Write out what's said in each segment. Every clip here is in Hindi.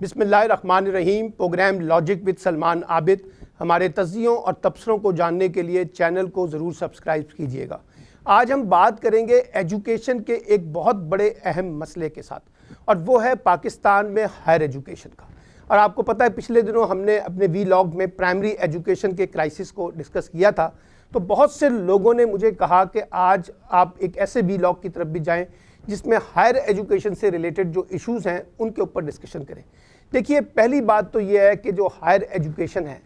बिस्मिल्लाहिर्रहमानिर्रहीम। Program logic with Salman Abid. हमारे तज्ज़ियों और तबसरों को जानने के लिए चैनल को ज़रूर सब्सक्राइब कीजिएगा। आज हम बात करेंगे एजुकेशन के एक बहुत बड़े अहम मसले के साथ, और वो है पाकिस्तान में हायर एजुकेशन का। और आपको पता है पिछले दिनों हमने अपने वीलॉग में प्राइमरी एजुकेशन के क्राइसिस को डिस्कस किया था। तो बहुत से लोगों ने मुझे कहा कि आज आप एक ऐसे वीलॉग की तरफ भी जाएं जिसमें हायर एजुकेशन से रिलेटेड जो इश्यूज़ हैं उनके ऊपर डिस्कशन करें। देखिए, पहली बात तो ये है कि जो हायर एजुकेशन है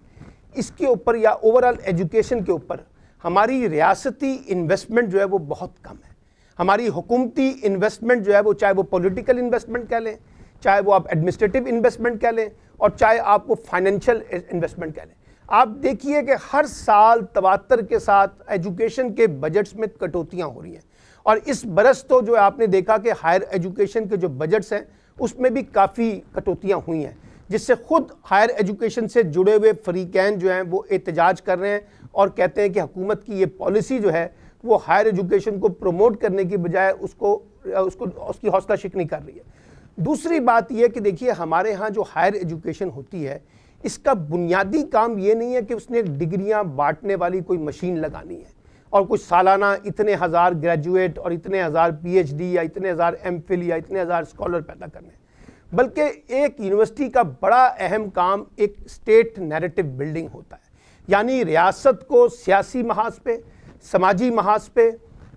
इसके ऊपर या ओवरऑल एजुकेशन के ऊपर हमारी रियासती इन्वेस्टमेंट जो है वो बहुत कम है। हमारी हुकूमती इन्वेस्टमेंट जो है वो, चाहे वो पॉलिटिकल इन्वेस्टमेंट कह लें, चाहे वो आप एडमिनिस्ट्रेटिव इन्वेस्टमेंट कह लें, और चाहे आप वो फाइनेंशियल इन्वेस्टमेंट कह लें। आप देखिए कि हर साल तवातर के साथ एजुकेशन के बजट्स में कटौतियाँ हो रही हैं। और इस बरस तो जो आपने देखा कि हायर एजुकेशन के जो बजट्स हैं उसमें भी काफ़ी कटौतियाँ हुई हैं, जिससे खुद हायर एजुकेशन से जुड़े हुए फरीकैन जो हैं वो एहतजाज कर रहे हैं और कहते हैं कि हुकूमत की ये पॉलिसी जो है वो हायर एजुकेशन को प्रमोट करने की बजाय उसकी हौसला शिकनी कर रही है। दूसरी बात यह कि देखिए, हमारे यहाँ जो हायर एजुकेशन होती है इसका बुनियादी काम ये नहीं है कि उसने डिग्रियाँ बांटने वाली कोई मशीन लगानी है और कुछ सालाना इतने हज़ार ग्रेजुएट और इतने हज़ार पीएचडी या इतने हज़ार एमफिल या इतने हज़ार स्कॉलर पैदा करने, बल्कि एक यूनिवर्सिटी का बड़ा अहम काम एक स्टेट नैरेटिव बिल्डिंग होता है। यानी रियासत को सियासी महाज पे, समाजी महाज पे,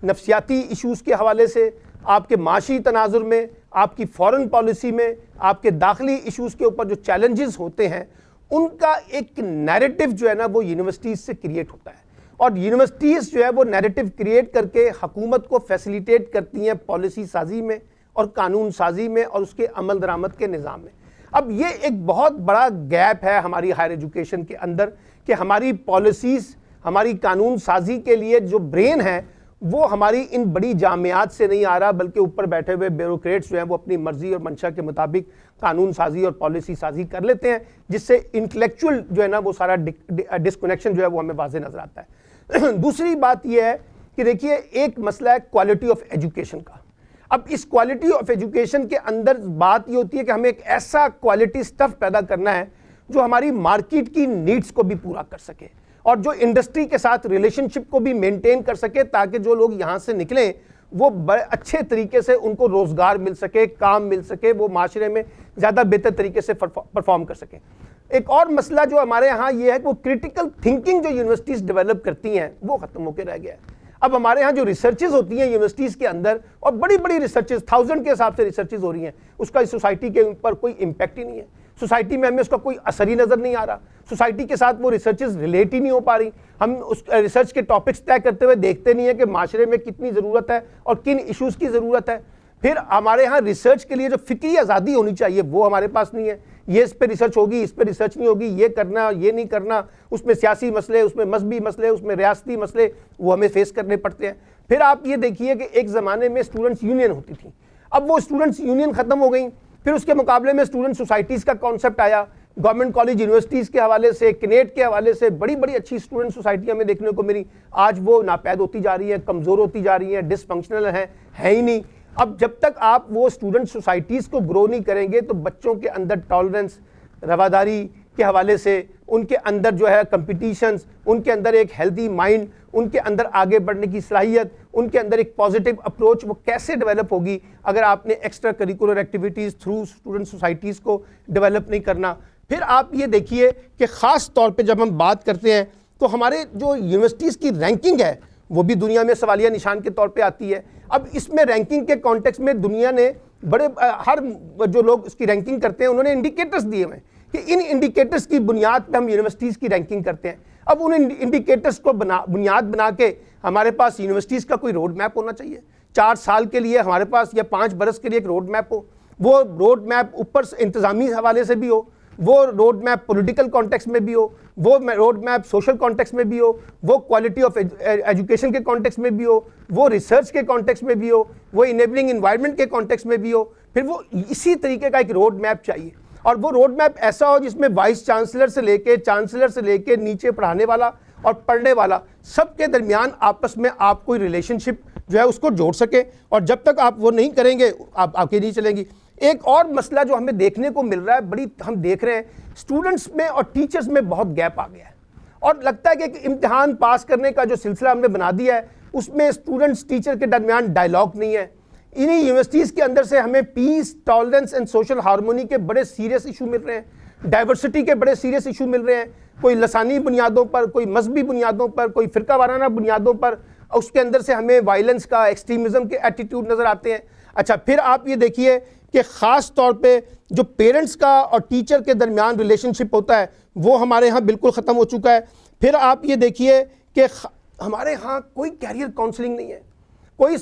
नफ्सियाती इश्यूज़ के हवाले से, आपके माशी तनाजुर में, आपकी फॉरेन पॉलिसी में, आपके दाखिली इश्यूज़ के ऊपर जो चैलेंजेस होते हैं उनका एक नैरेटिव जो है ना वो यूनिवर्सिटीज़ से क्रिएट होता है। और यूनिवर्सिटीज़ जो है वो नैरेटिव क्रिएट करके हुकूमत को फैसिलिटेट करती हैं पॉलिसी साजी में और कानून साजी में और उसके अमल दरामद के निज़ाम में। अब ये एक बहुत बड़ा गैप है हमारी हायर एजुकेशन के अंदर कि हमारी पॉलिसीज़, हमारी कानून साजी के लिए जो ब्रेन है वो हमारी इन बड़ी जामियात से नहीं आ रहा, बल्कि ऊपर बैठे हुए ब्यूरोक्रेट्स जो हैं वो अपनी मर्जी और मंशा के मुताबिक कानून साजी और पॉलिसी साजी कर लेते हैं, जिससे इंटेलेक्चुअल जो है ना वो सारा डिस्कनेक्शन जो है वो हमें वाज़ेह नज़र आता है। दूसरी बात यह है कि देखिए, एक मसला है क्वालिटी ऑफ एजुकेशन का। अब इस क्वालिटी ऑफ एजुकेशन के अंदर बात ये होती है कि हमें एक ऐसा क्वालिटी स्टफ पैदा करना है जो हमारी मार्केट की नीड्स को भी पूरा कर सके और जो इंडस्ट्री के साथ रिलेशनशिप को भी मेंटेन कर सके, ताकि जो लोग यहाँ से निकलें वो बड़े अच्छे तरीके से उनको रोज़गार मिल सके, काम मिल सके, वो माशरे में ज़्यादा बेहतर तरीके से परफॉर्म कर सकें। एक और मसला जो हमारे यहाँ ये है कि वो क्रिटिकल थिंकिंग जो यूनिवर्सिटीज़ डेवलप करती हैं वो ख़त्म होकर रह गया है। अब हमारे यहाँ जो रिसर्चेज होती हैं यूनिवर्सिटीज़ के अंदर, और बड़ी बड़ी रिसर्चेज 1000 के हिसाब से रिसर्चेज हो रही हैं, उसका इस सोसाइटी के ऊपर कोई इम्पैक्ट ही नहीं है। सोसाइटी में हमें उसका कोई असर ही नज़र नहीं आ रहा। सोसाइटी के साथ वो रिसर्चेज रिलेट ही नहीं हो पा रही। हम उस रिसर्च के टॉपिक्स तय करते हुए देखते नहीं है कि माशरे में कितनी ज़रूरत है और किन इश्यूज़ की ज़रूरत है। फिर हमारे यहाँ रिसर्च के लिए जो फ़िक्री आज़ादी होनी चाहिए वो हमारे पास नहीं है। ये इस पर रिसर्च होगी, इस पर रिसर्च नहीं होगी, ये करना, ये नहीं करना, उसमें सियासी मसले, उसमें मजहबी मसले, उसमें रियासती मसले वो हमें फेस करने पड़ते हैं। फिर आप ये देखिए कि एक ज़माने में स्टूडेंट्स यूनियन होती थी, अब वो स्टूडेंट्स यूनियन ख़त्म हो गई। फिर उसके मुकाबले में स्टूडेंट सोसाइटीज़ का कॉन्सेप्ट आया। गवर्नमेंट कॉलेज यूनिवर्सिटीज़ के हवाले से, किनेट के हवाले से बड़ी बड़ी अच्छी स्टूडेंट सोसाइटियाँ हमें देखने को मिली। आज वो नापैद होती जा रही हैं, कमज़ोर होती जा रही हैं, डिसफंक्शनल हैं, है ही नहीं। अब जब तक आप वो स्टूडेंट सोसाइटीज़ को ग्रो नहीं करेंगे तो बच्चों के अंदर टॉलरेंस, रवादारी के हवाले से, उनके अंदर जो है कंपटीशंस, उनके अंदर एक हेल्दी माइंड, उनके अंदर आगे बढ़ने की सलाहियत, उनके अंदर एक पॉजिटिव अप्रोच वो कैसे डेवलप होगी अगर आपने extra curricular activities through student societies को डेवलप नहीं करना। फिर आप ये देखिए कि ख़ास तौर पे जब हम बात करते हैं तो हमारे जो यूनिवर्सिटीज़ की रैंकिंग है वो भी दुनिया में सवालिया निशान के तौर पे आती है। अब इसमें रैंकिंग के कॉन्टेक्स्ट में दुनिया ने बड़े हर जो लोग इसकी रैंकिंग करते हैं उन्होंने इंडिकेटर्स दिए हुए हैं कि इन इंडिकेटर्स की बुनियाद पे हम यूनिवर्सिटीज़ की रैंकिंग करते हैं। अब उन इंडिकेटर्स को बुनियाद बना के हमारे पास यूनिवर्सिटीज़ का कोई रोड मैप होना चाहिए। 4 साल के लिए हमारे पास या 5 बरस के लिए एक रोड मैप हो। वो रोड मैप ऊपर से इंतज़ामी हवाले से भी हो, वो रोड मैप पॉलिटिकल कॉन्टेक्स्ट में भी हो, वो रोड मैप सोशल कॉन्टेक्स्ट में भी हो, वो क्वालिटी ऑफ एजुकेशन के कॉन्टेक्स्ट में भी हो, वो रिसर्च के कॉन्टेक्स्ट में भी हो, वो इनेबलिंग इन्वायरमेंट के कॉन्टेक्स्ट में भी हो। फिर वो इसी तरीके का एक रोड मैप चाहिए, और वो रोड मैप ऐसा हो जिसमें वाइस चांसलर से लेके नीचे पढ़ाने वाला और पढ़ने वाला सबके दरमियान आपस में आप कोई रिलेशनशिप जो है उसको जोड़ सके। और जब तक आप वो नहीं करेंगे आप आगे नहीं चलेंगी। एक और मसला जो हमें देखने को मिल रहा है, हम देख रहे हैं स्टूडेंट्स में और टीचर्स में बहुत गैप आ गया है, और लगता है कि इम्तिहान पास करने का जो सिलसिला हमने बना दिया है उसमें स्टूडेंट्स टीचर के दरमियान डायलॉग नहीं है। इन्हीं यूनिवर्सिटीज़ के अंदर से हमें peace, tolerance and social harmony के बड़े सीरियस इशू मिल रहे हैं, डाइवर्सिटी के बड़े सीरियस इशू मिल रहे हैं, कोई लसानी बुनियादों पर, कोई मजहबी बुनियादों पर, कोई फ़िरका वाराना बुनियादों पर, उसके अंदर से हमें वायलेंस का, एक्सट्रीमिज़म के एटीट्यूड नज़र आते हैं। अच्छा, फिर आप ये देखिए कि ख़ास तौर पे जो पेरेंट्स का और टीचर के दरमियान रिलेशनशिप होता है वो हमारे यहाँ बिल्कुल ख़त्म हो चुका है। फिर आप ये देखिए कि हमारे यहाँ कोई कैरियर काउंसलिंग नहीं है, कोई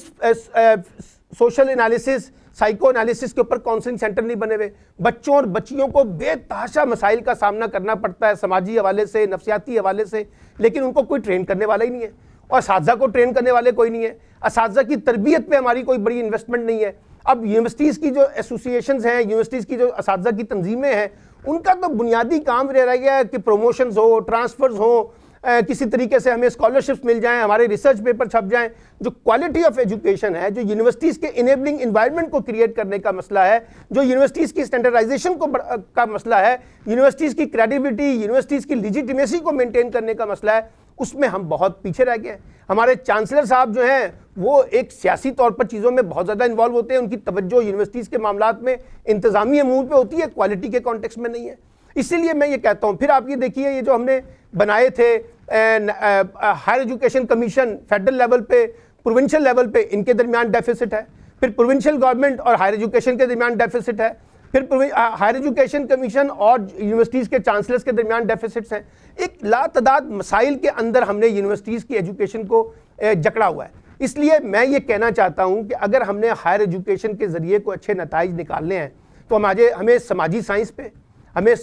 सोशल एनालिसिस, साइको एनालिसिस के ऊपर काउंसलिंग सेंटर नहीं बने हुए। बच्चों और बच्चियों को बेतहाशा मसाइल का सामना करना पड़ता है, समाजी हवाले से, नफ्सियाती हवाले से, लेकिन उनको कोई ट्रेन करने वाला ही नहीं है, और असातिज़ा को ट्रेन करने वाले कोई नहीं है। असातिज़ा की तरबियत पे हमारी कोई बड़ी इन्वेस्टमेंट नहीं है। अब यूनिवर्सिटीज़ की जो एसोसिएशंस हैं, यूनिवर्सिटीज़ की जो असातिज़ा की तंजीमें हैं, उनका तो बुनियादी काम रह गया है कि प्रमोशंस हो, ट्रांसफ़र्स हो, किसी तरीके से हमें स्कॉलरशिप्स मिल जाएं, हमारे रिसर्च पेपर छप जाएं। जो क्वालिटी ऑफ एजुकेशन है, जो यूनिवर्सिटीज़ के इनेबलिंग इन्वायरमेंट को क्रिएट करने का मसला है, जो यूनिवर्सिटीज़ की स्टैंडर्डाइजेशन का मसला है, यूनिवर्सिटीज़ की क्रेडिबिलिटी, यूनिवर्सिटीज़ की लिजिटिमेसी को मेंटेन करने का मसला है, उसमें हम बहुत पीछे रह गए हैं। हमारे चांसलर साहब जो हैं वो एक सियासी तौर पर चीज़ों में बहुत ज़्यादा इन्वॉल्व होते हैं, उनकी तवज्जो यूनिवर्सिटीज़ के मामलात में इंतज़ामी अमूर पे होती है, क्वालिटी के कॉन्टेक्स्ट में नहीं है। इसीलिए मैं ये कहता हूँ, फिर आप ये देखिए ये जो हमने बनाए थे higher education commission federal level पे, प्रोविंशियल लेवल पे, इनके दरमियान डेफिसिट है। फिर प्रोविंशियल गवर्नमेंट और हायर एजुकेशन के दरमियान डेफिसिट है। फिर हायर एजुकेशन कमीशन और यूनिवर्सिटीज़ के चांसलर्स के दरमियान डेफिसिट्स हैं। एक लातदाद मसाइल के अंदर हमने यूनिवर्सिटीज़ की एजुकेशन को जकड़ा हुआ है। इसलिए मैं ये कहना चाहता हूँ कि अगर हमने हायर एजुकेशन के ज़रिए को अच्छे नताइज निकालने हैं तो हमें समाजी साइंस पे, हमें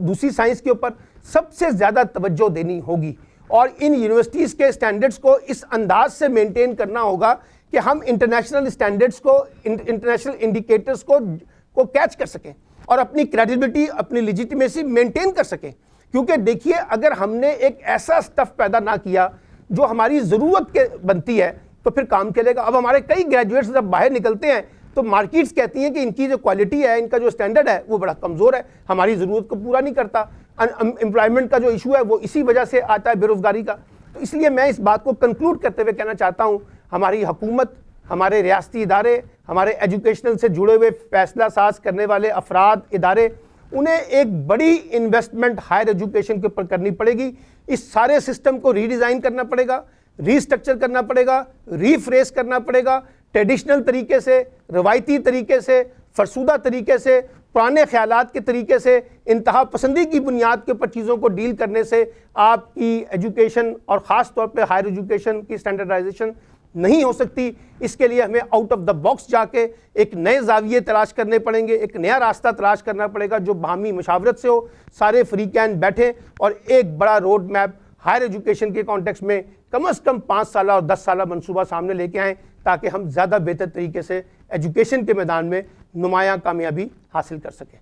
दूसरी साइंस के ऊपर सबसे ज़्यादा तवज्जो देनी होगी, और इन यूनिवर्सिटीज़ के स्टैंडर्ड्स को इस अंदाज से मेंटेन करना होगा कि हम इंटरनेशनल स्टैंडर्ड्स को, इंटरनेशनल इंडिकेटर्स को कैच कर सकें और अपनी क्रेडिबिलिटी, अपनी लेजिटिमेसी मेंटेन कर सकें। क्योंकि देखिए, अगर हमने एक ऐसा स्टफ पैदा ना किया जो हमारी ज़रूरत के बनती है तो फिर काम चलेगा। अब हमारे कई ग्रेजुएट्स जब बाहर निकलते हैं तो मार्केट्स कहती हैं कि इनकी जो क्वालिटी है, इनका जो स्टैंडर्ड है वो बड़ा कमज़ोर है, हमारी ज़रूरत को पूरा नहीं करता। एम्प्लॉयमेंट का जो इशू है वो इसी वजह से आता है, बेरोज़गारी का। तो इसलिए मैं इस बात को कंक्लूड करते हुए कहना चाहता हूँ, हमारी हुकूमत, हमारे रियासती इदारे, हमारे एजुकेशनल से जुड़े हुए फैसला साज करने वाले अफराद, इदारे, उन्हें एक बड़ी इन्वेस्टमेंट हायर एजुकेशन के ऊपर करनी पड़ेगी। इस सारे सिस्टम को रीडिज़ाइन करना पड़ेगा, रीस्ट्रक्चर करना पड़ेगा, रीफ्रेस करना पड़ेगा। ट्रेडिशनल तरीके से, रवायती तरीके से, फरसूदा तरीके से, पुराने ख्यालात के तरीके से, इंतहा पसंदी की बुनियाद के ऊपर चीज़ों को डील करने से आपकी एजुकेशन और ख़ास तौर पे हायर एजुकेशन की स्टैंडर्डाइजेशन नहीं हो सकती। इसके लिए हमें आउट ऑफ द बॉक्स जाके एक नए जाविये तलाश करने पड़ेंगे, एक नया रास्ता तलाश करना पड़ेगा जो बाहमी मुशावरत से हो, सारे फ्रीकैन बैठे और एक बड़ा रोड मैप हायर एजुकेशन के कॉन्टेक्स्ट में कम से कम 5 साल और 10 साल मंसूबा सामने लेके आएँ, ताकि हम ज़्यादा बेहतर तरीके से एजुकेशन के मैदान में नुमायाँ कामयाबी हासिल कर सकें।